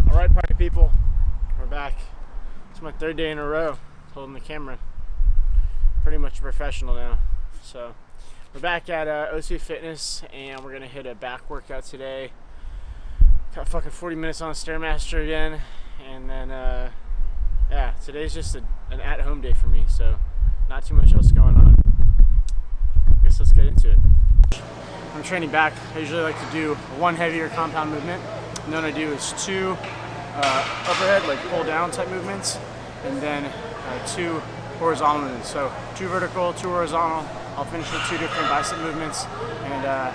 Alright, party people, we're back. It's my third day in a row holding the camera. Pretty much a professional now. So we're back at OC Fitness and we're gonna hit a back workout today. Got fucking 40 minutes on the Stairmaster again, and then yeah, today's just an at-home day for me, so not too much else going on. Guess let's get into it. I'm training back. I usually like to do one heavier compound movement, and then what I do is two overhead, like pull down type movements, and then two horizontal movements. So two vertical, two horizontal. I'll finish with two different bicep movements, and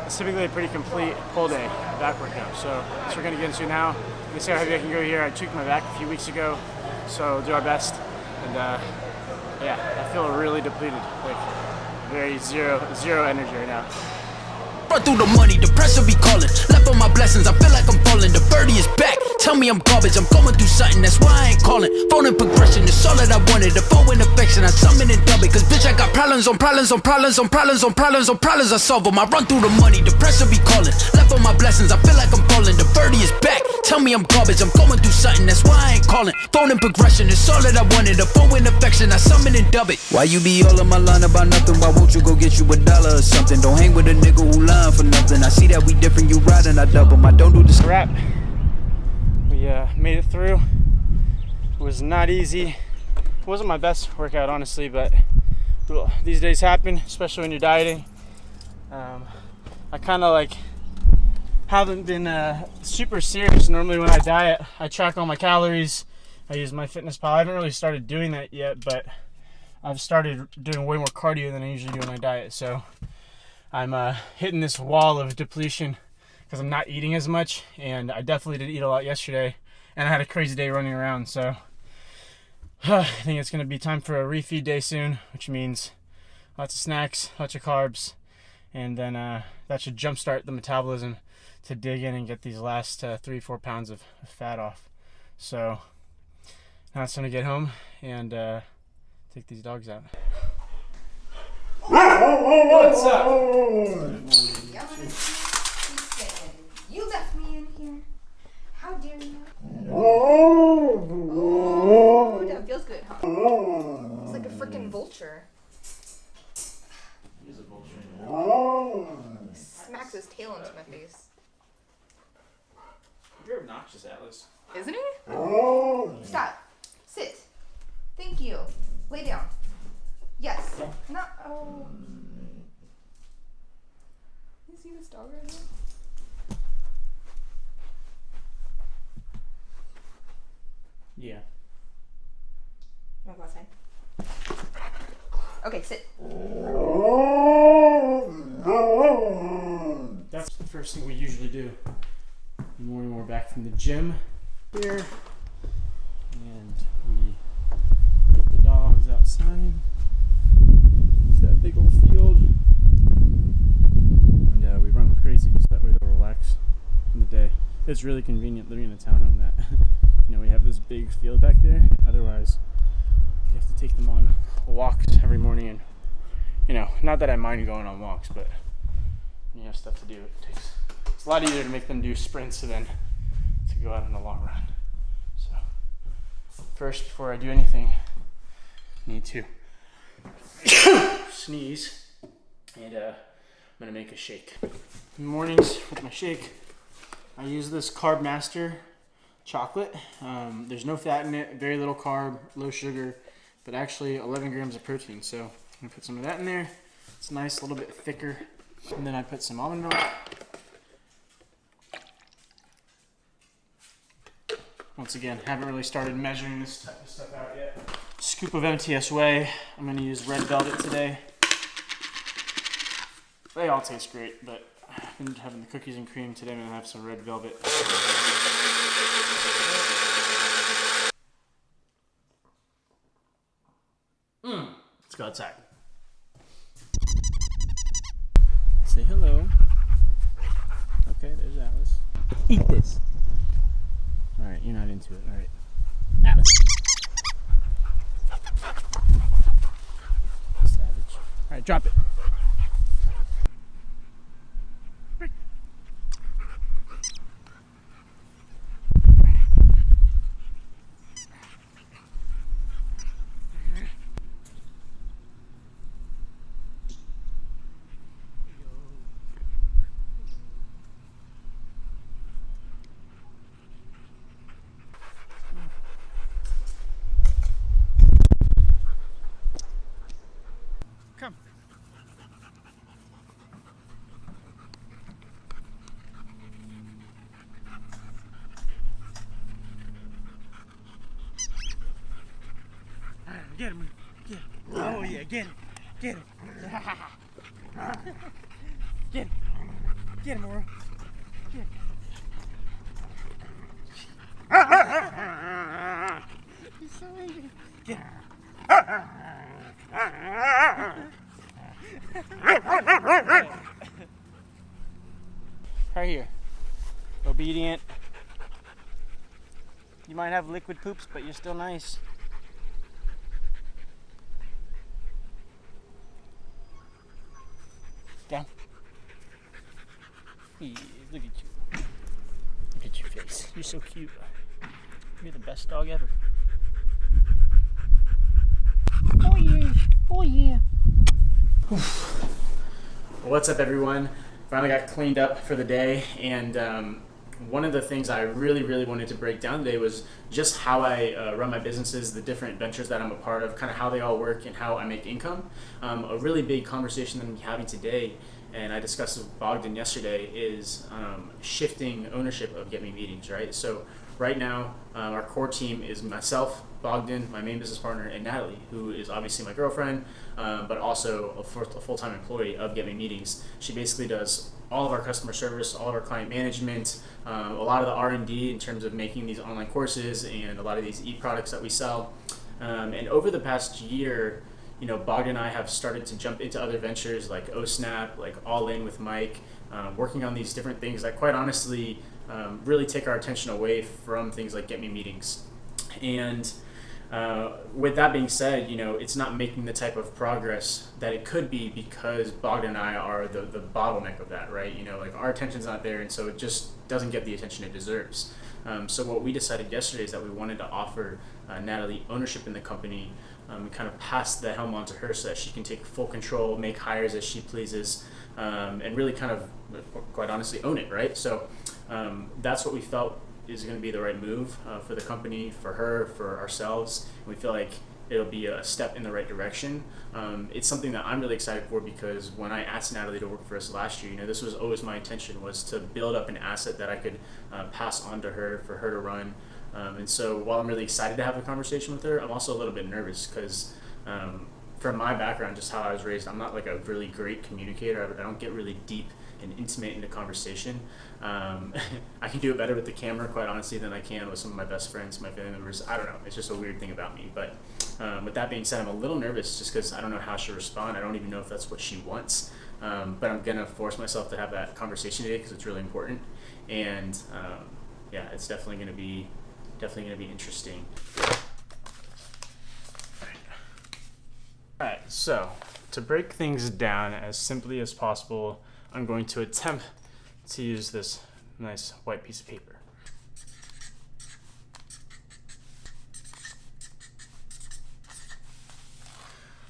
it's typically a pretty complete pull day back workout. So that's what we're gonna get into now. Let's see how heavy I can go here. I tweaked my back a few weeks ago, so do our best. And yeah, I feel really depleted, like very zero energy right now. Run through the money, the pressure be calling. Left on my blessings, I feel like I'm falling. The birdie is back. Tell me I'm garbage, I'm going through something, that's why I ain't calling. Phone in progression, it's all that I wanted. The phone in affection, I summon and dub it. Cause bitch, I got problems on problems on problems on problems on problems on problems, I solve them. I run through the money, the pressure be calling. Left on my blessings, I feel like I'm falling. The birdie is back. Tell me I'm garbage, I'm going through something, that's why I ain't calling. Phone in progression, it's all that I wanted. The phone in affection, I summon and dub it. Why you be all in my line about nothing? Why won't you go get you $1 or something? Don't hang with a nigga who lying for nothing. I see that we different, you riding, I double. I don't do this. Wrap. We made it through. It was not easy. It wasn't my best workout, honestly, but these days happen, especially when you're dieting. I kind of like haven't been super serious. Normally when I diet, I track all my calories. I use MyFitnessPal. I haven't really started doing that yet, but I've started doing way more cardio than I usually do when I diet. So I'm hitting this wall of depletion because I'm not eating as much, and I definitely did eat a lot yesterday, and I had a crazy day running around. So I think it's going to be time for a refeed day soon, which means lots of snacks, lots of carbs, and then that should jumpstart the metabolism to dig in and get these last 3-4 pounds of fat off. So now it's time to get home and take these dogs out. What's up? You left me in here. How dare you? Oh, that feels good, huh? It's like a freaking vulture. He's a vulture. He smacks his tail into my face. You're obnoxious, Atlas. Isn't he? Stop. Sit. Thank you. Lay down. Yes. Not. Oh. You see this dog right here? Yeah. You wanna go outside? Okay, sit. That's the first thing we usually do. In the morning we're back from the gym here. And we put the dogs outside. It's that big old field. And we run them crazy so that way they'll relax in the day. It's really convenient living in a townhome that we have this big field back there. Otherwise, you have to take them on walks every morning, and not that I mind going on walks, but when you have stuff to do, it's a lot easier to make them do sprints than to go out on a long run. So first, before I do anything, I need to sneeze, and I'm gonna make a shake. In the mornings with my shake, I use this Carb Master chocolate. There's no fat in it, very little carb, low sugar, but actually 11 grams of protein. So I'm gonna put some of that in there. It's nice, a little bit thicker. And then I put some almond milk. Once again, haven't really started measuring this type of stuff out yet. Scoop of MTS Whey. I'm gonna use Red Velvet today. They all taste great, but I've been having the cookies and cream today. I'm gonna have some Red Velvet. Let's go outside. Say hello. Okay, there's Alice. Eat this. Alright, you're not into it. Alright. Alice. Savage. Alright, drop it. Get him. Get him. Get him. Get him, Aurora. Get him. He's so angry. Get him. Right here. Obedient. You might have liquid poops, but you're still nice. Down. Look at you. Look at your face. You're so cute. You're the best dog ever. Oh yeah. Oh yeah. What's up, everyone? Finally got cleaned up for the day, and one of the things I really wanted to break down today was just how I run my businesses, the different ventures that I'm a part of, kind of how they all work and how I make income. A really big conversation that I'm having today, and I discussed with Bogdan yesterday, is shifting ownership of Get Me Meetings, right? So right now, our core team is myself, Bogdan, my main business partner, and Natalie, who is obviously my girlfriend, but also a full-time employee of Get Me Meetings. She basically does all of our customer service, all of our client management, a lot of the R&D in terms of making these online courses and a lot of these e-products that we sell. And over the past year, you know, Bogdan and I have started to jump into other ventures like OSnap, like All In with Mike, working on these different things that quite honestly really take our attention away from things like Get Me Meetings. And with that being said, you know, it's not making the type of progress that it could be because Bogdan and I are the bottleneck of that, right? You know, like our attention's not there, and so it just doesn't get the attention it deserves. So what we decided yesterday is that we wanted to offer Natalie ownership in the company, and kind of pass the helm on to her so that she can take full control, make hires as she pleases, and really kind of, quite honestly, own it, right? So that's what we felt is going to be the right move for the company, for her, for ourselves. We feel like it'll be a step in the right direction. It's something that I'm really excited for because when I asked Natalie to work for us last year, you know, this was always my intention, was to build up an asset that I could pass on to her for her to run. And so while I'm really excited to have a conversation with her, I'm also a little bit nervous because from my background, just how I was raised, I'm not like a really great communicator. I don't get really deep and intimate into conversation. I can do it better with the camera, quite honestly, than I can with some of my best friends, my family members. I don't know. It's just a weird thing about me. But with that being said, I'm a little nervous just because I don't know how she'll respond. I don't even know if that's what she wants. But I'm going to force myself to have that conversation today because it's really important. And yeah, it's definitely going to be interesting. All right, so to break things down as simply as possible, I'm going to attempt to use this nice white piece of paper.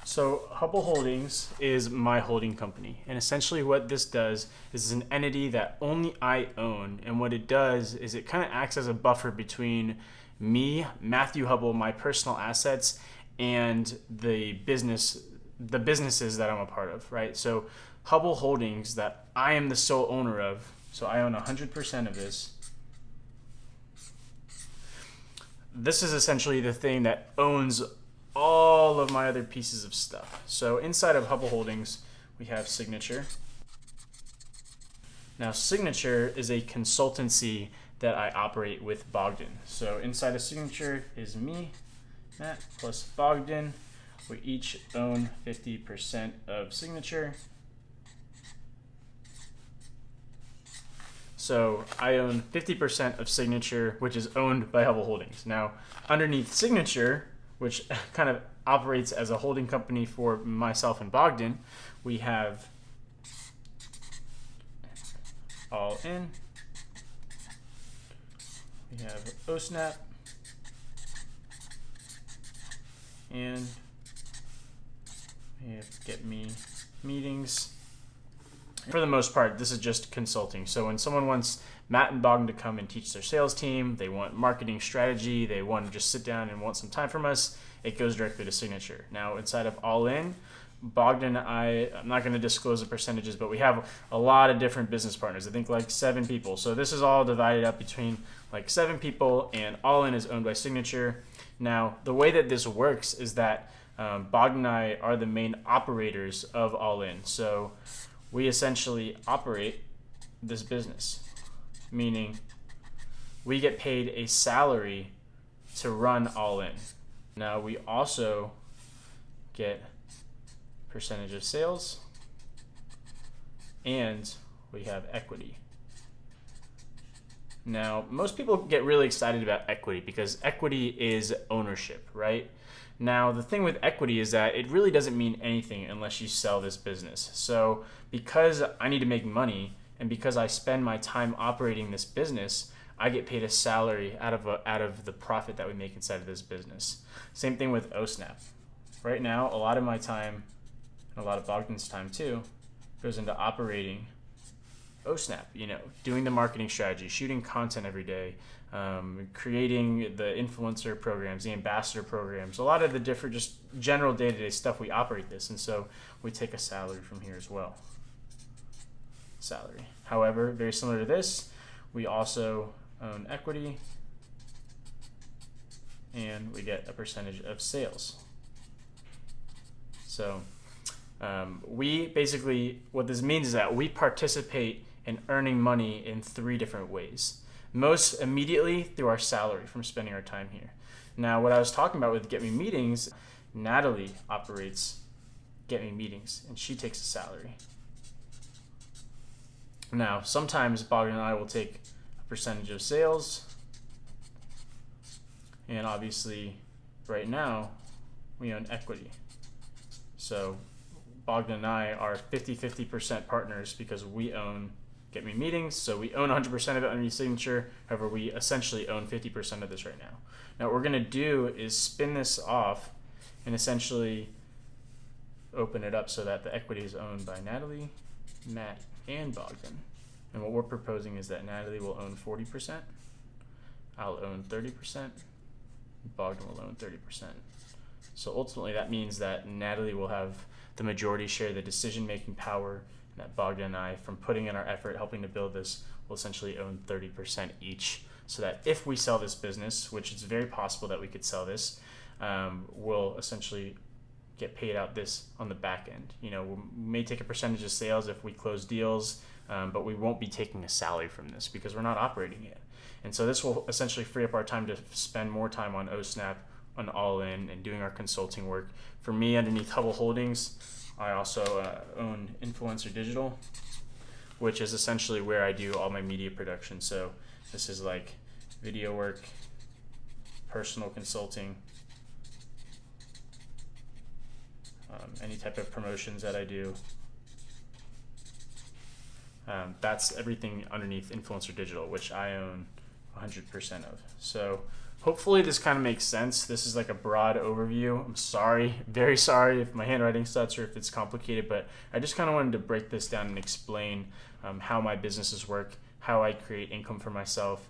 So Hubble Holdings is my holding company, and essentially what this does is it's an entity that only I own, and what it does is it kind of acts as a buffer between me, Matthew Hubble, my personal assets, and the businesses that I'm a part of, right? So Hubble Holdings, that I am the sole owner of, so I own 100% of this. This is essentially the thing that owns all of my other pieces of stuff. So inside of Hubble Holdings, we have Signature. Now, Signature is a consultancy that I operate with Bogdan. So inside of Signature is me, Matt, plus Bogdan. We each own 50% of Signature. So I own 50% of Signature, which is owned by Hubble Holdings. Now, underneath Signature, which kind of operates as a holding company for myself and Bogdan, we have All In, we have OSnap, and we have Get Me Meetings. For the most part, this is just consulting. So when someone wants Matt and Bogdan to come and teach their sales team, they want marketing strategy, they want to just sit down and want some time from us, it goes directly to Signature. Now, inside of All In, Bogdan and I'm not going to disclose the percentages, but we have a lot of different business partners. I think like 7 people. So this is all divided up between like 7 people, and All In is owned by Signature. Now, the way that this works is that Bogdan and I are the main operators of All In. So we essentially operate this business, meaning we get paid a salary to run All In. Now we also get percentage of sales, and we have equity. Now, most people get really excited about equity because equity is ownership, right? Now, the thing with equity is that it really doesn't mean anything unless you sell this business. So because I need to make money and because I spend my time operating this business, I get paid a salary out of the profit that we make inside of this business. Same thing with OSNAP. Right now, a lot of my time, and a lot of Bogdan's time too, goes into operating OSNAP, doing the marketing strategy, shooting content every day, creating the influencer programs, the ambassador programs, a lot of the different just general day-to-day stuff. We operate this, and so we take a salary from here as well. Salary. However, very similar to this, we also own equity, and we get a percentage of sales. So we basically, what this means is that we participate in earning money in 3 different ways. Most immediately through our salary from spending our time here. Now, what I was talking about with Get Me Meetings, Natalie operates Get Me Meetings, and she takes a salary. Now, sometimes Bogdan and I will take a percentage of sales, and obviously, right now, we own equity. So Bogdan and I are 50-50% partners because we own Get Me Meetings, so we own 100% of it underneath signature. However, we essentially own 50% of this right now. Now, what we're going to do is spin this off and essentially open it up so that the equity is owned by Natalie, Matt, and Bogdan. And what we're proposing is that Natalie will own 40%, I'll own 30%, Bogdan will own 30%. So ultimately, that means that Natalie will have the majority share, the decision-making power, and that Bogdan and I, from putting in our effort, helping to build this, will essentially own 30% each. So that if we sell this business, which it's very possible that we could sell this, we'll essentially get paid out this on the back end. We may take a percentage of sales if we close deals, but we won't be taking a salary from this because we're not operating it. And so this will essentially free up our time to spend more time on OSNAP, on All In, and doing our consulting work. For me, underneath Hubble Holdings, I also own Influencer Digital, which is essentially where I do all my media production. So this is like video work, personal consulting, any type of promotions that I do. That's everything underneath Influencer Digital, which I own 100% of. So hopefully this kind of makes sense. This is like a broad overview. I'm sorry, very sorry if my handwriting sucks or if it's complicated, but I just kind of wanted to break this down and explain how my businesses work, how I create income for myself.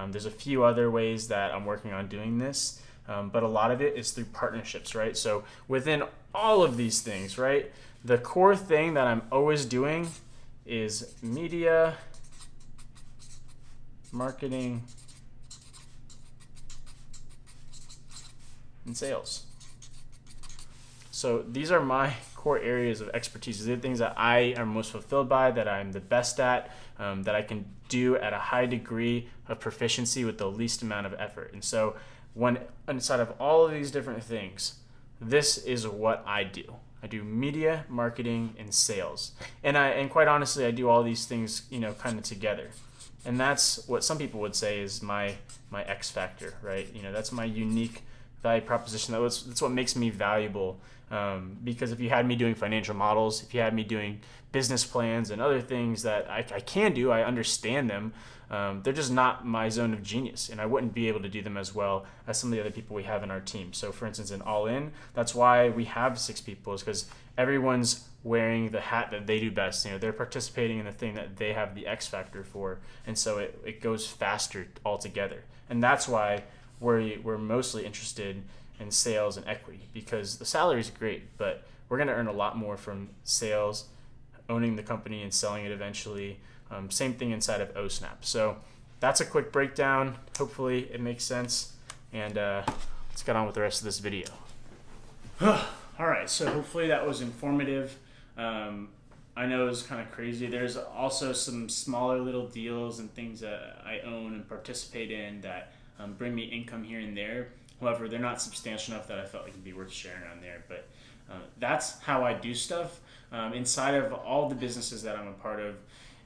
There's a few other ways that I'm working on doing this, but a lot of it is through partnerships, right? So within all of these things, right, the core thing that I'm always doing is media, marketing, and sales. So these are my core areas of expertise. These are the things that I am most fulfilled by, that I'm the best at, that I can do at a high degree of proficiency with the least amount of effort. And so when inside of all of these different things, this is what I do. I do media, marketing, and sales. And quite honestly, I do all these things, kind of together. And that's what some people would say is my X factor, right? That's my unique value proposition. That's what makes me valuable. Because if you had me doing financial models, if you had me doing business plans and other things that I can do, I understand them, they're just not my zone of genius, and I wouldn't be able to do them as well as some of the other people we have in our team. So for instance, in All In, that's why we have 6 people, is because everyone's wearing the hat that they do best. They're participating in the thing that they have the X factor for, and so it goes faster altogether. And that's why we're mostly interested in sales and equity, because the salary is great, but we're going to earn a lot more from sales, owning the company and selling it eventually. Same thing inside of OSNAP. So that's a quick breakdown. Hopefully it makes sense, and let's get on with the rest of this video. All right, so hopefully that was informative. I know it was kind of crazy. There's also some smaller little deals and things that I own and participate in that bring me income here and there. However, they're not substantial enough that I felt like it'd be worth sharing on there. But that's how I do stuff. Inside of all the businesses that I'm a part of,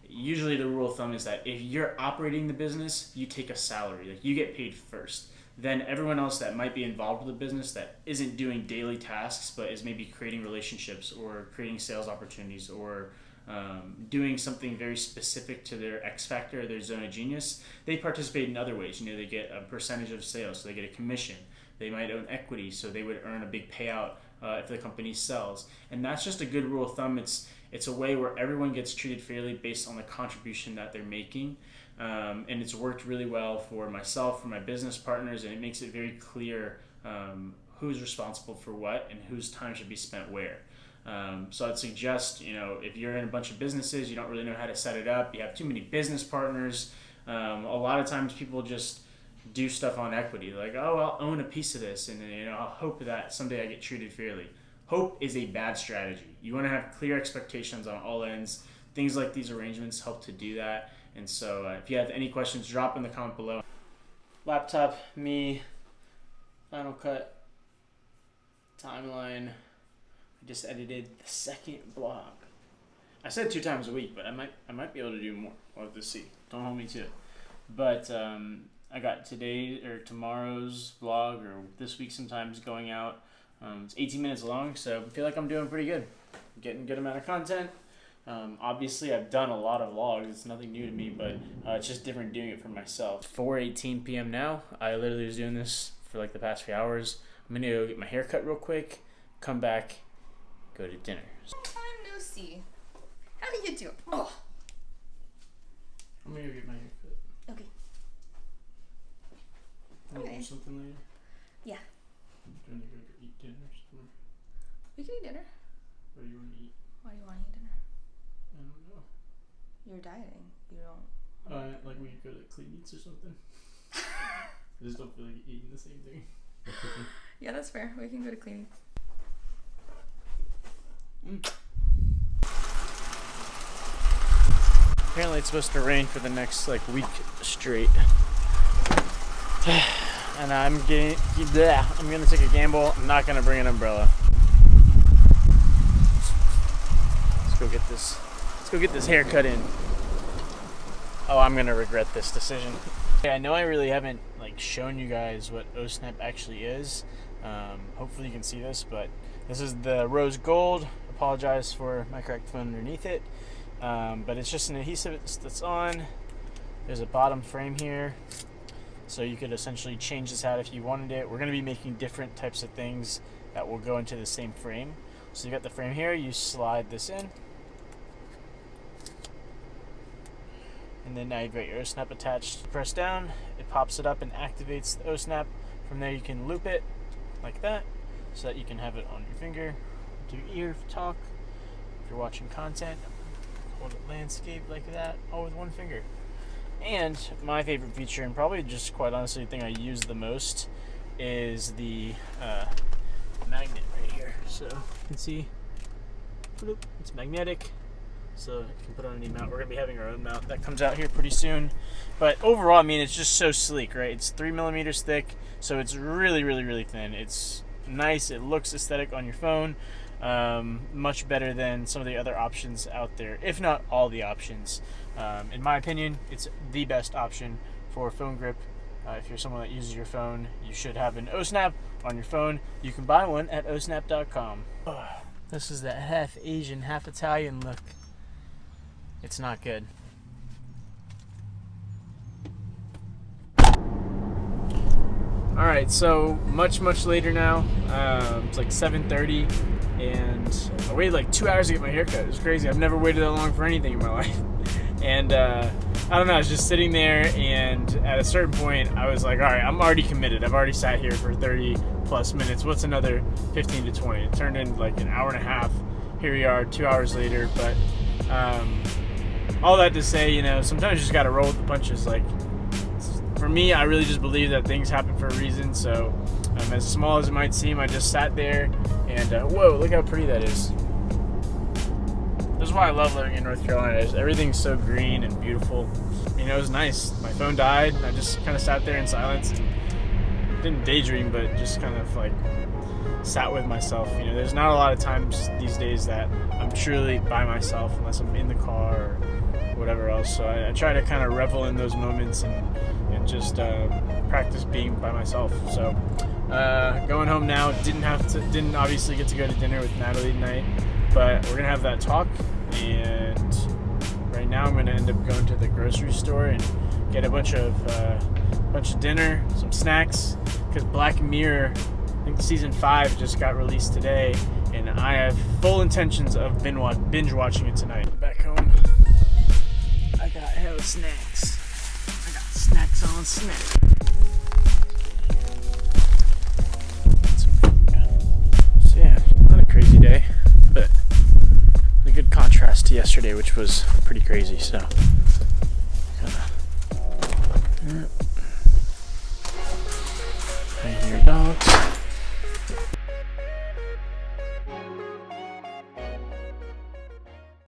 usually the rule of thumb is that if you're operating the business, you take a salary. Like, you get paid first. Then everyone else that might be involved with the business that isn't doing daily tasks but is maybe creating relationships or creating sales opportunities or doing something very specific to their X factor or their zone of genius, they participate in other ways. They get a percentage of sales, so they get a commission. They might own equity, so they would earn a big payout if the company sells. And that's just a good rule of thumb. It's a way where everyone gets treated fairly based on the contribution that they're making. And it's worked really well for myself, for my business partners, and it makes it very clear who's responsible for what and whose time should be spent where. So I'd suggest, if you're in a bunch of businesses, you don't really know how to set it up, you have too many business partners, a lot of times people just do stuff on equity, like, oh, I'll own a piece of this, and then, I'll hope that someday I get treated fairly. Hope is a bad strategy. You want to have clear expectations on all ends. Things like these arrangements help to do that. And so if you have any questions, drop in the comment below. Laptop, me, Final Cut, timeline. I just edited the second vlog. I said 2 times a week, but I might be able to do more. We'll have to see. Don't hold me to it. But I got today or tomorrow's vlog, or this week sometimes, going out. It's 18 minutes long, so I feel like I'm doing pretty good. Getting a good amount of content. Obviously, I've done a lot of vlogs. It's nothing new to me, but it's just different doing it for myself. 4:18 p.m. now. I literally was doing this for like the past few hours. I'm gonna go get my hair cut real quick, come back, go to dinner. I'm Lucy. How do you do? Oh. I'm gonna go get my hair cut. Okay. Wanna Okay. do something later? Yeah. Do you want to go eat dinner somewhere? We can eat dinner. What do you want to eat? Why do you want to eat dinner? I don't know. You're dieting. You don't. Like we could go to Clean Eats or something. I just don't feel like eating the same thing. Yeah, that's fair. We can go to Clean Eats. Apparently it's supposed to rain for the next week straight. And I'm gonna take a gamble. I'm not gonna bring an umbrella. Let's go get this haircut in. Oh, I'm gonna regret this decision. Okay, I know I really haven't shown you guys what OSNAP actually is. Hopefully you can see this, but this is the rose gold. Apologize for my cracked phone underneath it. But it's just an adhesive that's on. There's a bottom frame here, so you could essentially change this out if you wanted it. We're going to be making different types of things that will go into the same frame. So you got the frame here, you slide this in, and then now you've got your OSNAP attached. Press down, it pops it up and activates the OSNAP. From there you can loop it like that, so that you can have it on your finger, to your ear if you talk, if you're watching content. Hold it landscape like that, all with one finger. And my favorite feature, and probably just quite honestly the thing I use the most, is the magnet right here. So you can see it's magnetic, so you can put on any mount. We're gonna be having our own mount that comes out here pretty soon. But overall, I mean, it's just so sleek, right? It's 3 millimeters thick, so it's really, really, really thin. It's nice. It looks aesthetic on your phone. Much better than some of the other options out there, if not all the options. In my opinion, it's the best option for phone grip. If you're someone that uses your phone, you should have an OSNAP on your phone. You can buy one at osnap.com. This is that half Asian, half Italian look. It's not good. Alright, so much later now. It's like 7:30, and I waited 2 hours to get my hair cut. It was crazy. I've never waited that long for anything in my life. And I don't know, I was just sitting there, and at a certain point I was like, alright, I'm already committed. I've already sat here for 30 plus minutes. What's another 15 to 20? It turned into an hour and a half. Here we are 2 hours later. But all that to say, sometimes you just gotta roll with the punches. For me, I really just believe that things happen for a reason. So As small as it might seem, I just sat there and whoa, look how pretty that is. This is why I love living in North Carolina. Everything's so green and beautiful. You know, it was nice. My phone died, and I just kind of sat there in silence and didn't daydream, but just kind of like sat with myself. You know, there's not a lot of times these days that I'm truly by myself unless I'm in the car or whatever else. So I try to kind of revel in those moments and just practice being by myself. So going home now. Didn't obviously get to go to dinner with Natalie tonight, but we're gonna have that talk. And right now I'm gonna end up going to the grocery store and get a bunch of dinner, some snacks, because Black Mirror, I think season 5 just got released today, and I have full intentions of binge watching it tonight. Back home, I got hella snacks. I got snacks on snacks. So yeah, not a crazy day, but a good contrast to yesterday, which was pretty crazy. So, kinda,